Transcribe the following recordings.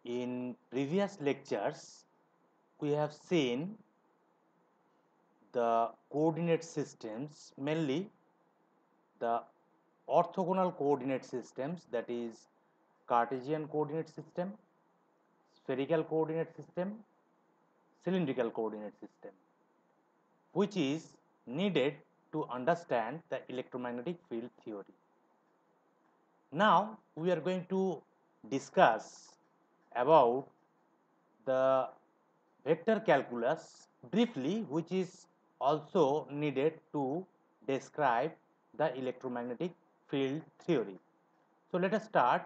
In previous lectures, we have seen the coordinate systems, mainly the orthogonal coordinate systems, that is Cartesian coordinate system, spherical coordinate system, cylindrical coordinate system, which is needed to understand the electromagnetic field theory. Now we are going to discuss about the vector calculus briefly, which is also needed to describe the electromagnetic field theory. So let us start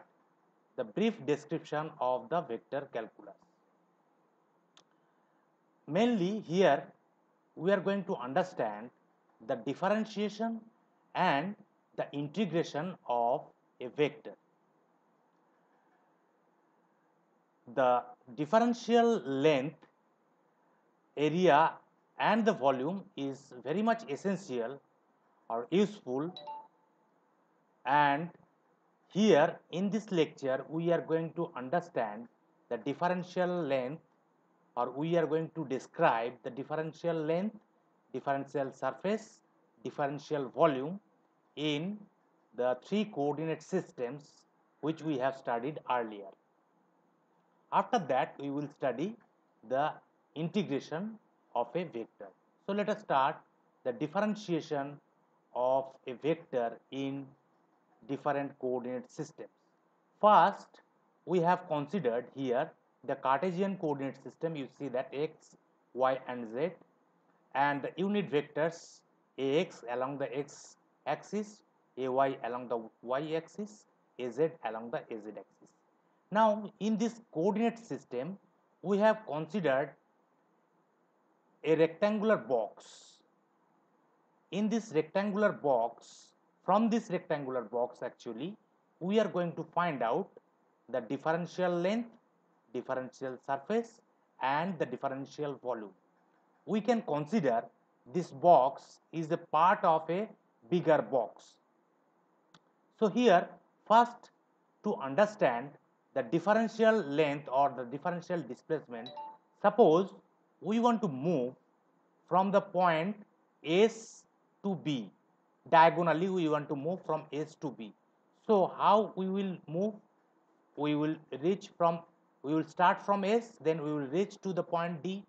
the brief description of the vector calculus. Mainly here we are going to understand the differentiation and the integration of a vector. The differential length, area and the volume is very much essential or useful, and here in this lecture we are going to understand the differential length, or we are going to describe the differential length, differential surface, differential volume in the three coordinate systems which we have studied earlier. After that we will study the integration of a vector. So let us start the differentiation of a vector in different coordinate systems. First, we have considered here the Cartesian coordinate system. You see that x, y and z, and the unit vectors ax along the x axis, ay along the y axis, az along the az axis. Now in this coordinate system we have considered a rectangular box. In this rectangular box, from this rectangular box actually we are going to find out the differential length, differential surface and the differential volume. We can consider this box is a part of a bigger box. So here first, to understand the differential length or the differential displacement, suppose we want to move from the point S to B, diagonally we want to move from S to B. So how we will move? We will start from S, then we will reach to the point D,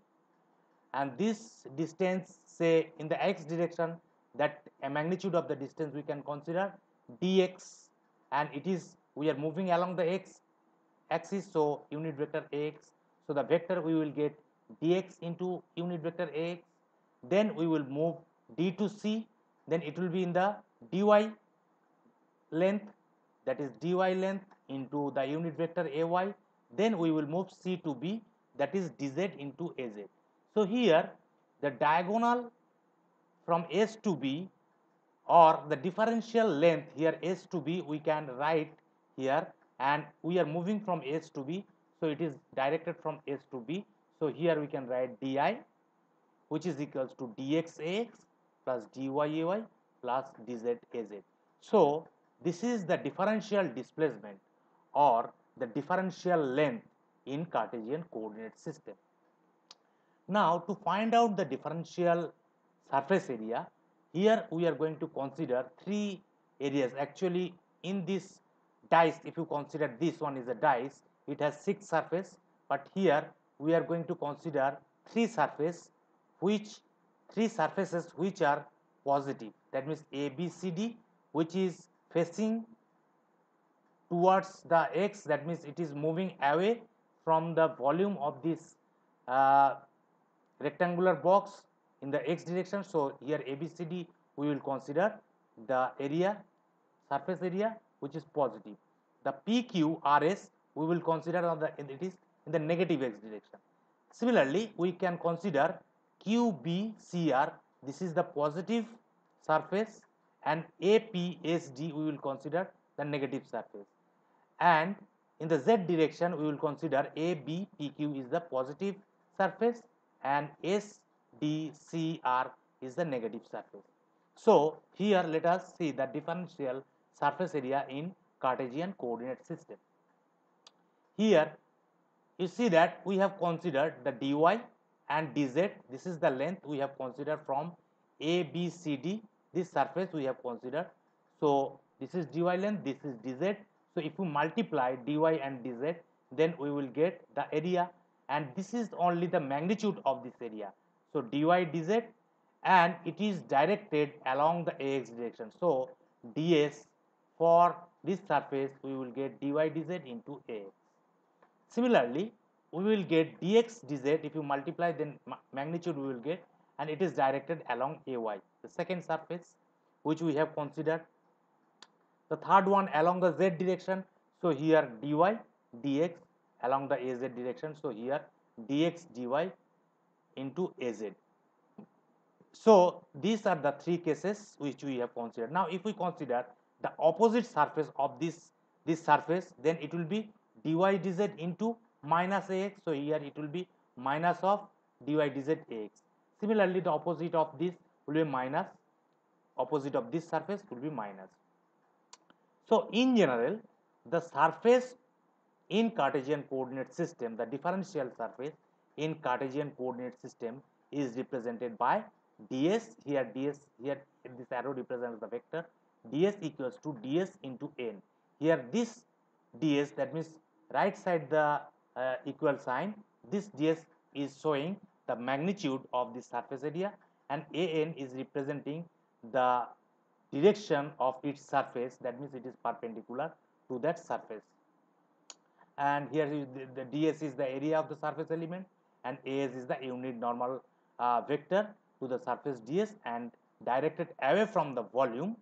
and this distance, say in the x direction, that a magnitude of the distance we can consider dx, and it is we are moving along the x axis, so unit vector ax. So the vector we will get dx into unit vector ax. Then we will move d to c, then it will be in the dy length, that is dy length into the unit vector ay. Then we will move c to b, that is dz into az. So here the diagonal from s to b, or the differential length here s to b, we can write here, and we are moving from s to b, so it is directed from s to b. So here we can write di, which is equals to dx ax plus dy ay plus dz az. So this is the differential displacement or the differential length in Cartesian coordinate system. Now to find out the differential surface area, here we are going to consider three areas. Actually in this dice, if you consider this one is a dice, it has 6 surface, but here we are going to consider three surfaces which are positive. That means A, B, C, D, which is facing towards the x, that means it is moving away from the volume of this rectangular box in the x direction. So here A, B, C, D we will consider the area, surface area, which is positive. The P, Q, R, S we will consider on it is in the negative x direction. Similarly, we can consider Q, B, C, R, this is the positive surface, and A, P, S, D we will consider the negative surface. And in the z direction we will consider A, B, P, Q is the positive surface, and S, D, C, R is the negative surface. So here let us see the differential surface area in Cartesian coordinate system. Here you see that we have considered the dy and dz. This is the length we have considered from A, B, C, D. This surface we have considered. So this is dy length, this is dz. So if we multiply dy and dz, then we will get the area, and this is only the magnitude of this area. So dy dz, and it is directed along the ax direction. So ds for this surface we will get dy dz into ax. Similarly, we will get dx dz. If you multiply, then magnitude we will get, and it is directed along ay, the second surface which we have considered. The third one along the z direction. So here dy dx along the az direction. So here dx dy into az. So these are the three cases which we have considered. Now if we consider the opposite surface of this surface, then it will be dy dz into minus ax. So here it will be minus of dy dz ax. Similarly, the opposite of this will be minus, opposite of this surface will be minus. So in general, the surface in Cartesian coordinate system, the differential surface in Cartesian coordinate system is represented by ds. Here ds, here this arrow represents the vector. Ds equals to ds into n. Here this ds, that means right side the equal sign, this ds is showing the magnitude of the surface area, and an is representing the direction of its surface, that means it is perpendicular to that surface. And here is the ds is the area of the surface element, and as is the unit normal vector to the surface ds and directed away from the volume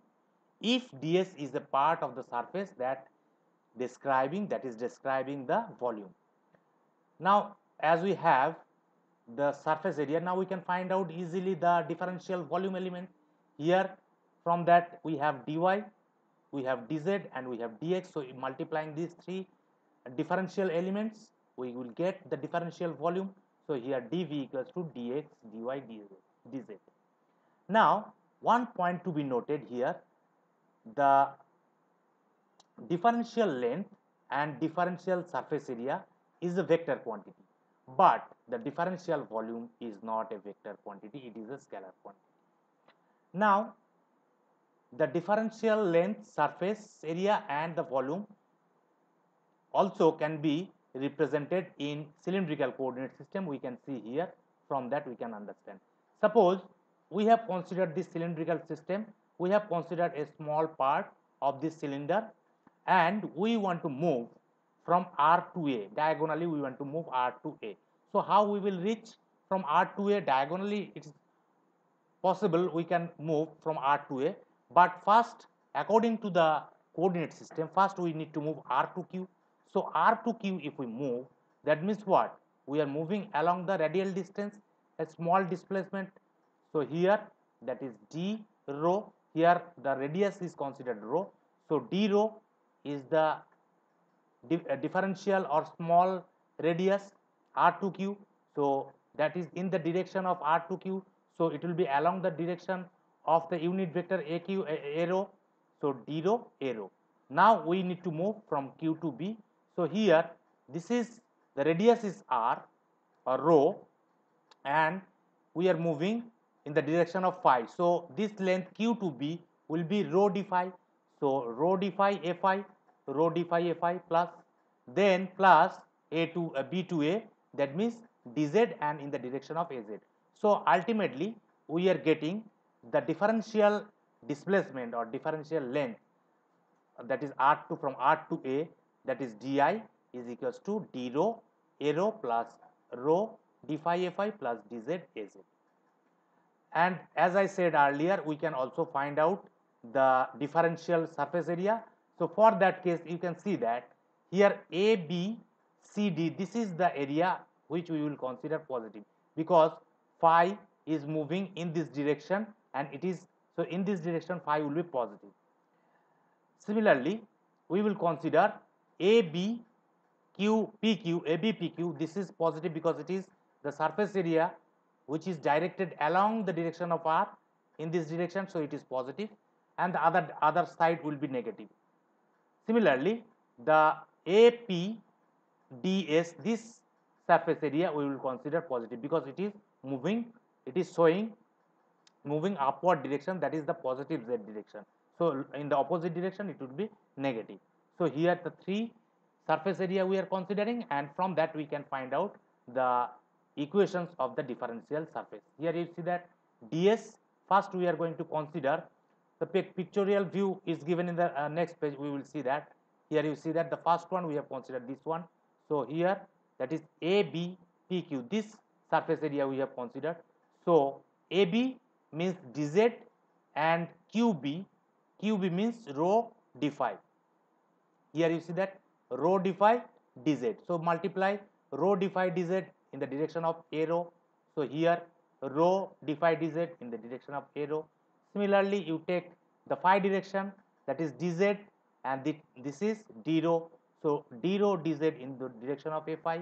if ds is a part of the surface that is describing the volume. Now as we have the surface area, now we can find out easily the differential volume element. Here from that we have dy, we have dz, and we have dx. So multiplying these three differential elements, we will get the differential volume. So here dv equals to dx dy dz. Now one point to be noted here, the differential length and differential surface area is a vector quantity, but the differential volume is not a vector quantity, it is a scalar quantity. Now the differential length, surface area, and the volume also can be represented in cylindrical coordinate system. We can see here, from that we can understand. Suppose we have considered this cylindrical system, we have considered a small part of this cylinder, and we want to move from R to A, diagonally we want to move R to A. So how we will reach from R to A? Diagonally it is possible, we can move from R to A, but first according to the coordinate system, first we need to move R to Q. So R to Q if we move, that means what? We are moving along the radial distance, a small displacement. So here that is d rho, here the radius is considered rho. So d rho is the differential or small radius R to Q. So that is in the direction of R to Q. So it will be along the direction of the unit vector AQ arrow. So d rho arrow. Now we need to move from Q to B. So here this is the radius is R or rho, and we are moving in the direction of phi. So this length Q to B will be rho d phi. So rho d phi a phi, rho d phi a phi, plus then plus a to B to A, that means dz, and in the direction of az. So ultimately we are getting the differential displacement or differential length, that is R to from R to A, that is di is equals to d rho a rho plus rho d phi a phi plus dz az. And as I said earlier, we can also find out the differential surface area. So for that case, you can see that here A, B, C, D, this is the area which we will consider positive, because phi is moving in this direction, and it is, so in this direction phi will be positive. Similarly, we will consider AB, Q, PQ, AB, PQ, this is positive because it is the surface area which is directed along the direction of R in this direction, so it is positive, and the other side will be negative. Similarly, the AP, DS, this surface area we will consider positive, because it is moving, it is showing moving upward direction, that is the positive z direction. So in the opposite direction it would be negative. So here the three surface area we are considering, and from that we can find out the equations of the differential surface. Here you see that ds, first we are going to consider the pictorial view is given in the next page. We will see that here you see that the first one we have considered this one. So here that is AB PQ, this surface area we have considered. So AB means dz and QB means rho d phi. Here you see that rho d phi dz. So multiply rho d phi dz in the direction of arrow. So here rho d phi dz in the direction of arrow. Similarly, you take the phi direction, that is dz, and this is d rho. So d rho dz in the direction of a phi.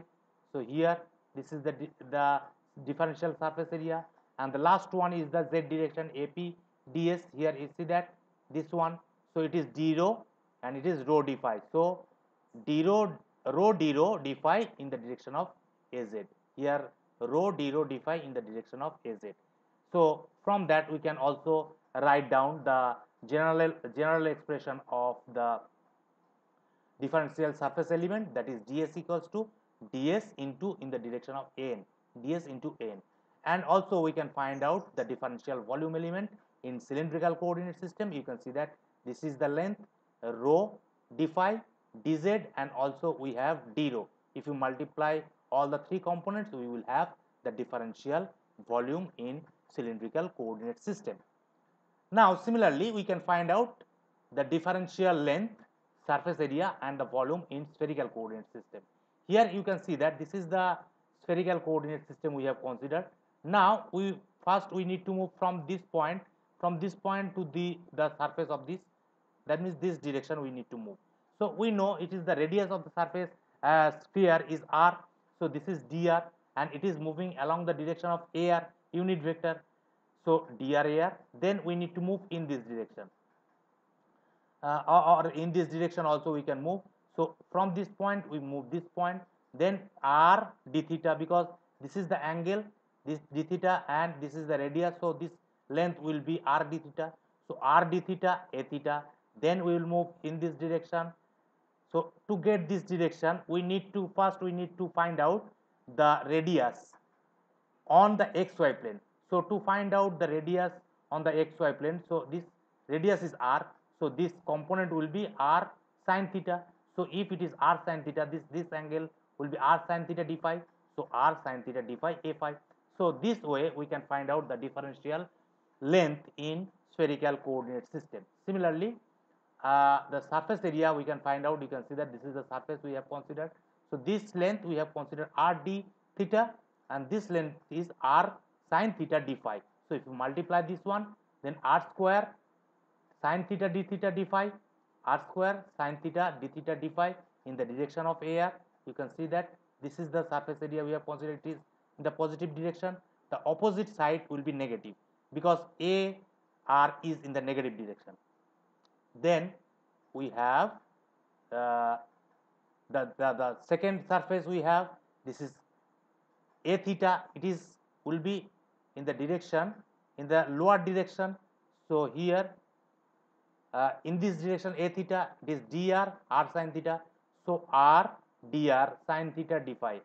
So here this is the differential surface area, and the last one is the z direction AP ds. Here you see that this one, so it is d rho and it is rho d phi. So d rho d rho d phi in the direction of az. Here rho d rho d phi in the direction of az. So from that we can also write down the general expression of the differential surface element, that is ds equals to ds into in the direction of n, ds into n. And also we can find out the differential volume element in cylindrical coordinate system. You can see that this is the length rho d phi dz, and also we have d rho. If you multiply all the three components, we will have the differential volume in cylindrical coordinate system. Now similarly we can find out the differential length, surface area and the volume in spherical coordinate system. Here you can see that this is the spherical coordinate system we have considered. Now we need to move from this point to the surface of this, that means this direction we need to move. So we know it is the radius of the surface sphere is r, so this is dr, and it is moving along the direction of ar unit vector. So dr ar, then we need to move in this direction, or in this direction also we can move. So from this point we move this point, then r d theta, because this is the angle, this d theta, and this is the radius, so this length will be r d theta. So r d theta a theta, then we will move in this direction. So to get this direction we need to find out the radius on the xy plane. So to find out the radius on the xy plane, so this radius is r, so this component will be r sin theta. So if it is r sin theta, this angle will be r sin theta d phi, so r sin theta d phi a phi. So this way we can find out the differential length in spherical coordinate system. Similarly, the surface area we can find out. You can see that this is the surface we have considered. So this length we have considered r d theta, and this length is r sin theta d phi. So if you multiply this one, then r square sin theta d phi, r square sin theta d phi in the direction of ar. You can see that this is the surface area we have considered. It is in the positive direction. The opposite side will be negative, because a r is in the negative direction. Then we have the second surface we have, this is a theta, it is will be in the direction, in the lower direction. So here in this direction a theta, it is dr r sin theta. So r dr sin theta d phi,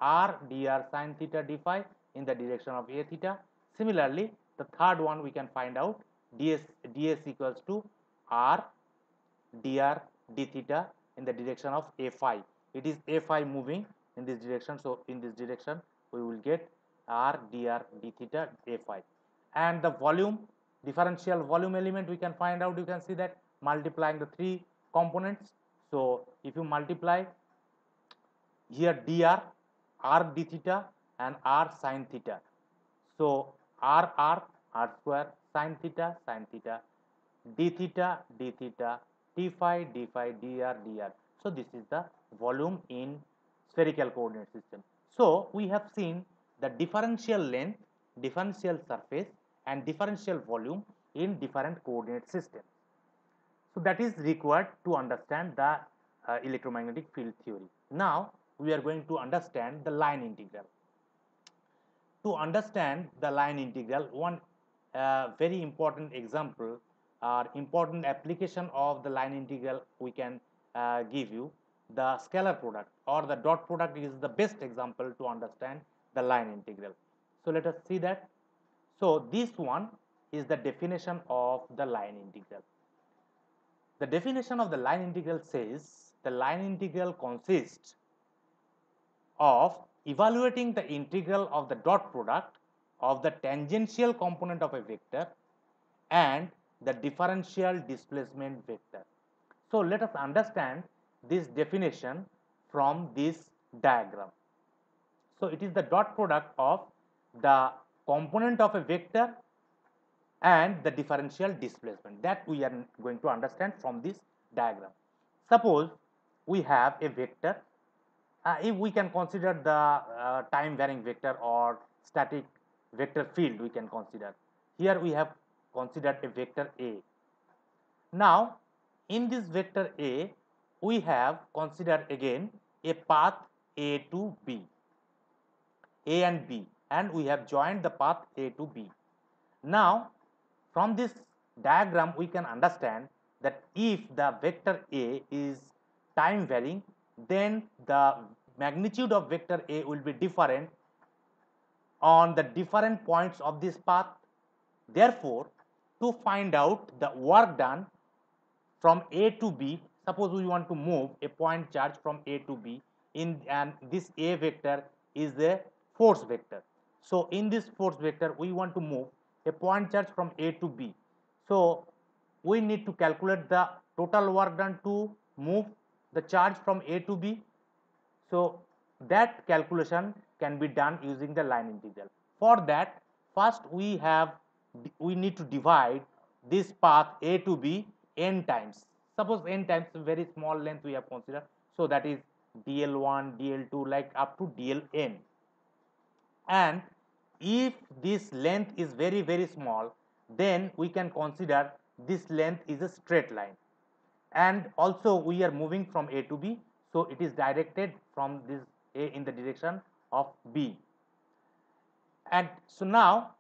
r dr sin theta d phi in the direction of a theta. Similarly, the third one we can find out ds equals to r dr d theta in the direction of a phi. It is a phi moving in this direction, so in this direction we will get r dr d theta a phi. And the volume, differential volume element we can find out. You can see that multiplying the three components. So if you multiply here dr, r d theta and r sin theta, so r square sin theta d theta d phi dr. So this is the volume in spherical coordinate system. So we have seen the differential length, differential surface and differential volume in different coordinate systems. So that is required to understand the electromagnetic field theory. Now we are going to understand the line integral. To understand the line integral, one very important example or important application of the line integral we can give you. The scalar product or the dot product is the best example to understand the line integral. So let us see that. So this one is the definition of the line integral. The definition of the line integral says the line integral consists of evaluating the integral of the dot product of the tangential component of a vector and the differential displacement vector. So let us understand this definition from this diagram. So it is the dot product of the component of a vector and the differential displacement that we are going to understand from this diagram. Suppose we have a vector. If we can consider the time varying vector or static vector field, we can consider. Here we have considered a vector A. Now in this vector A, we have considered again a path A to B, A and B, and we have joined the path A to B. Now from this diagram we can understand that if the vector A is time varying, then the magnitude of vector A will be different on the different points of this path. Therefore, to find out the work done from A to B, suppose we want to move a point charge from A to B, and this A vector is the force vector. So in this force vector we want to move a point charge from A to B. So we need to calculate the total work done to move the charge from A to B. So that calculation can be done using the line integral. For that, first we need to divide this path A to B n times. Suppose n times, a very small length we have considered. So that is dl1, dl2, like up to dln. And if this length is very, very small, then we can consider this length is a straight line. And also we are moving from A to B, so it is directed from this A in the direction of B. And so now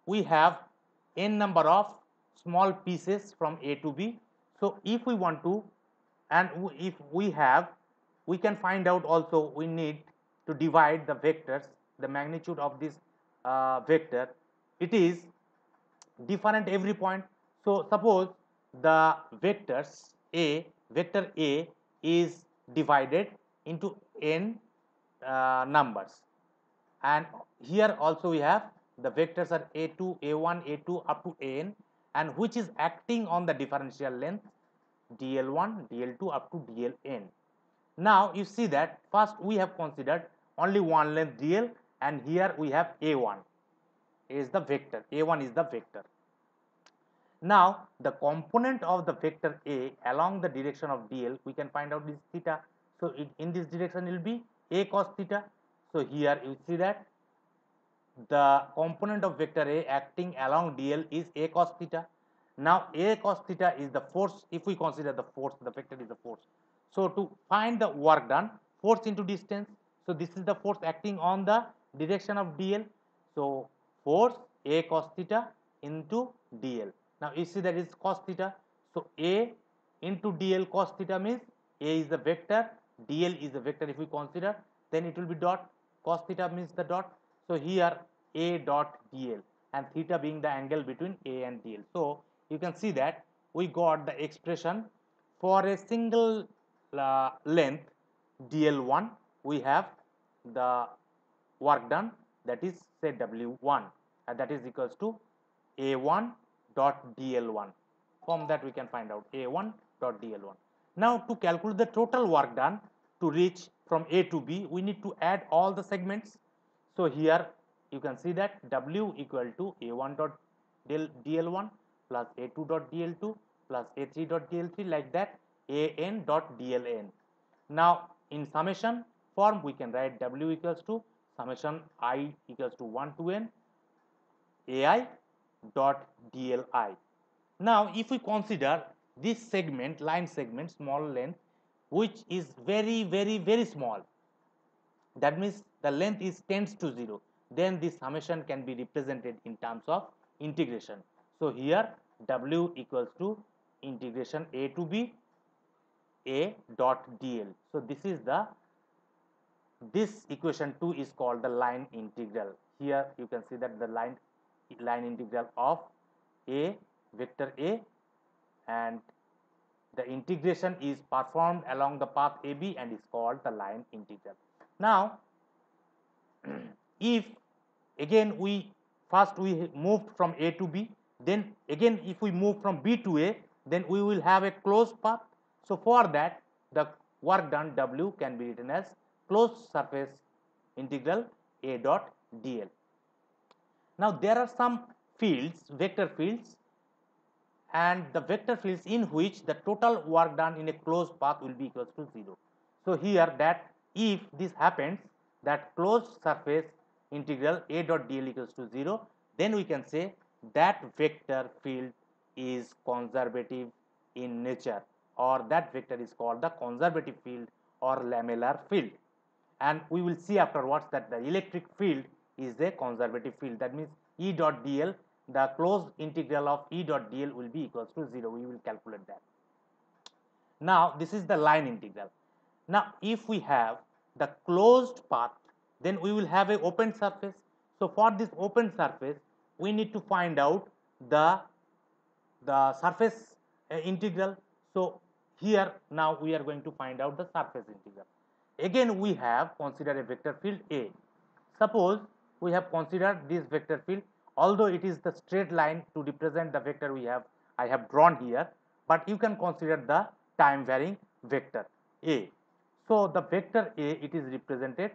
we have n number of small pieces from A to B. So if we want to, and if we have, we can find out also we need to divide the vectors, the magnitude of this vector. It is different every point. So suppose the vectors vector A is divided into n numbers, and here also we have the vectors are A2, A1, A2 up to an, and which is acting on the differential length dl1, dl2 up to dln. Now you see that first we have considered only one length dl, and here we have A1 is the vector, A1 is the vector. Now the component of the vector A along the direction of dl, we can find out this theta. So in this direction will be A cos theta. So here you see that the component of vector A acting along dl is A cos theta. Now A cos theta is the force. If we consider the force, the vector is the force. So to find the work done, force into distance. So this is the force acting on the direction of dl. So force A cos theta into dl. Now you see that is cos theta. So A into dl cos theta means A is the vector, dl is the vector. If we consider, then it will be dot. Cos theta means the dot. So here A dot dl, and theta being the angle between A and dl. So you can see that we got the expression for a single length dl1. We have the work done, that is say w1, and that is equals to A1 dot dl1. From that we can find out A1 dot dl1. Now to calculate the total work done to reach from A to B, we need to add all the segments. So here you can see that W equal to A1 dot dl1 plus A2 dot dl2 plus A3 dot dl3, like that An dot dln. Now in summation form we can write W equals to summation I equals to 1 to n Ai dot dli. Now if we consider this segment, line segment, small length, which is very, very, very small, that means the length is tends to 0, then this summation can be represented in terms of integration. So here W equals to integration a to b a dot dl. So this equation 2 is called the line integral. Here you can see that the line integral of a vector a, and the integration is performed along the path AB and is called the line integral. Now if again we moved from A to B, then again if we move from B to A, then we will have a closed path. So for that the work done W can be written as closed surface integral A dot dl. Now there are some fields, vector fields, and the vector fields in which the total work done in a closed path will be equals to 0. So here that if this happens, that closed surface integral A dot dl equals to 0, then we can say that vector field is conservative in nature, or that vector is called the conservative field or lamellar field. And we will see afterwards that the electric field is a conservative field. That means E dot dl, the closed integral of E dot dl will be equals to 0. We will calculate that. Now this is the line integral. Now if we have the closed path, then we will have an open surface. So for this open surface, we need to find out the surface integral. So here now we are going to find out the surface integral. Again we have considered a vector field A. Suppose we have considered this vector field, although it is the straight line to represent the vector I have drawn here, but you can consider the time varying vector A. So the vector A, it is represented,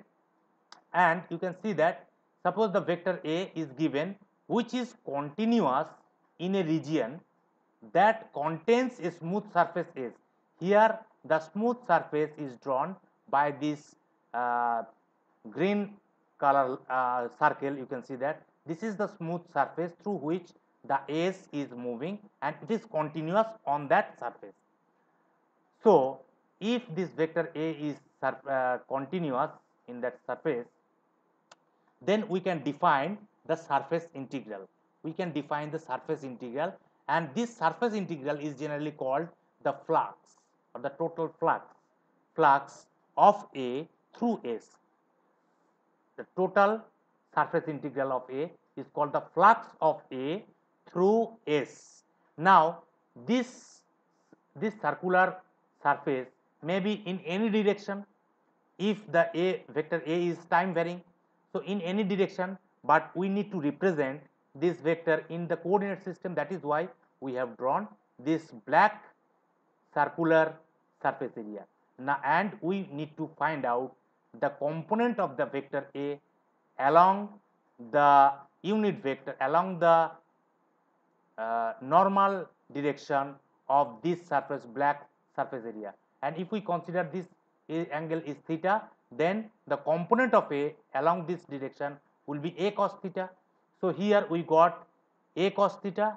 and you can see that suppose the vector A is given, which is continuous in a region that contains a smooth surface S. Here the smooth surface is drawn by this green color circle. You can see that this is the smooth surface through which the S is moving, and it is continuous on that surface. So if this vector A is continuous in that surface, then we can define the surface integral. We can define the surface integral, and this surface integral is generally called the flux, or the total flux of A through S. The total surface integral of A is called the flux of A through S. Now this circular surface may be in any direction if the vector A is time varying. So in any direction, but we need to represent this vector in the coordinate system. That is why we have drawn this black circular surface area. Now, and we need to find out the component of the vector A along the unit vector, along the normal direction of this surface, black surface area. And if we consider this angle is theta, then the component of A along this direction will be A cos theta. So here we got A cos theta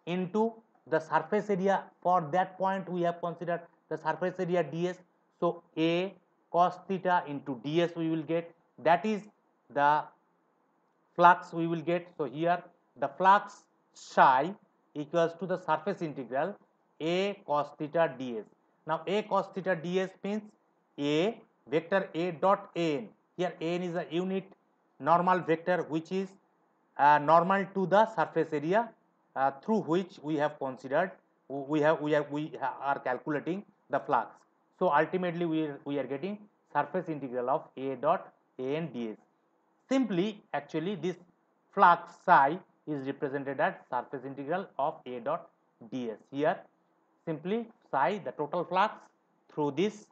into the surface area. For that point we have considered the surface area ds. So A cos theta into ds we will get, that is the flux we will get. So here the flux psi equals to the surface integral A cos theta ds. Now A cos theta ds means A vector A dot an. Here an is a unit normal vector which is normal to the surface area through which we have considered, we are calculating the flux. So ultimately we are getting surface integral of A dot an ds. Simply, actually this flux psi is represented as surface integral of A dot ds. Here simply psi, the total flux through this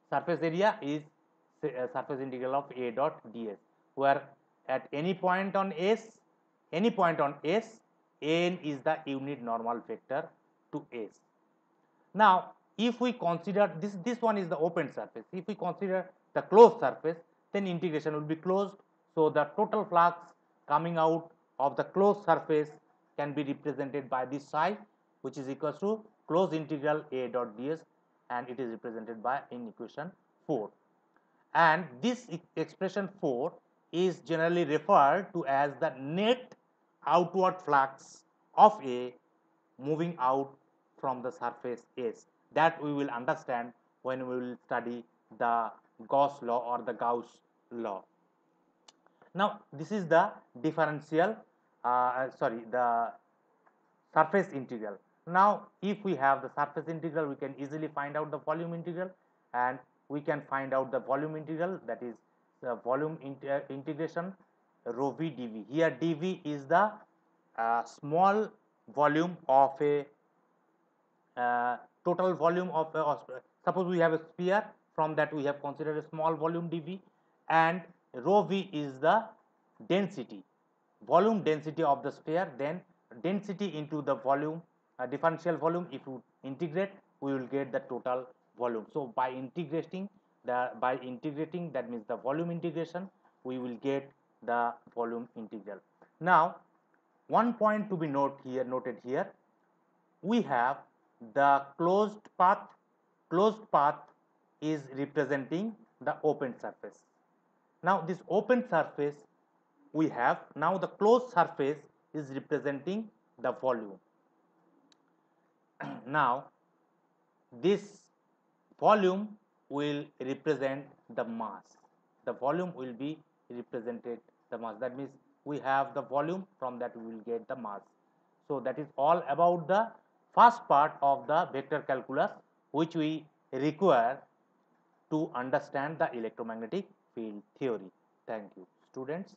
surface area, is surface integral of A dot ds, where at any point on S, an is the unit normal vector to S. Now if we consider this one is the open surface, if we consider the closed surface, then integration will be closed. So the total flux coming out of the closed surface can be represented by this psi, which is equals to closed integral A dot ds, and it is represented by in equation 4. and this expression 4 is generally referred to as the net outward flux of A moving out from the surface S. That we will understand when we will study the Gauss law or the Gauss law. Now, this is the differential, the surface integral. Now, if we have the surface integral, we can easily find out the volume integral, and we can find out the volume integral, that is the volume integration rho v dv. Here dv is the small volume of a total volume of suppose we have a sphere, from that we have considered a small volume dv, and rho v is the density, volume density of the sphere, then density into the volume, differential volume. If you integrate, we will get the total volume. So by integrating that means the volume integration, we will get the volume integral. Now, one point to be noted here, we have the closed path. Closed path is representing the open surface. Now, this open surface we have, now the closed surface is representing the volume. Now, this volume will represent the mass. The volume will be represented the mass. That means we have the volume, from that we will get the mass. So that is all about the first part of the vector calculus, which we require to understand the electromagnetic field theory. Thank you, students.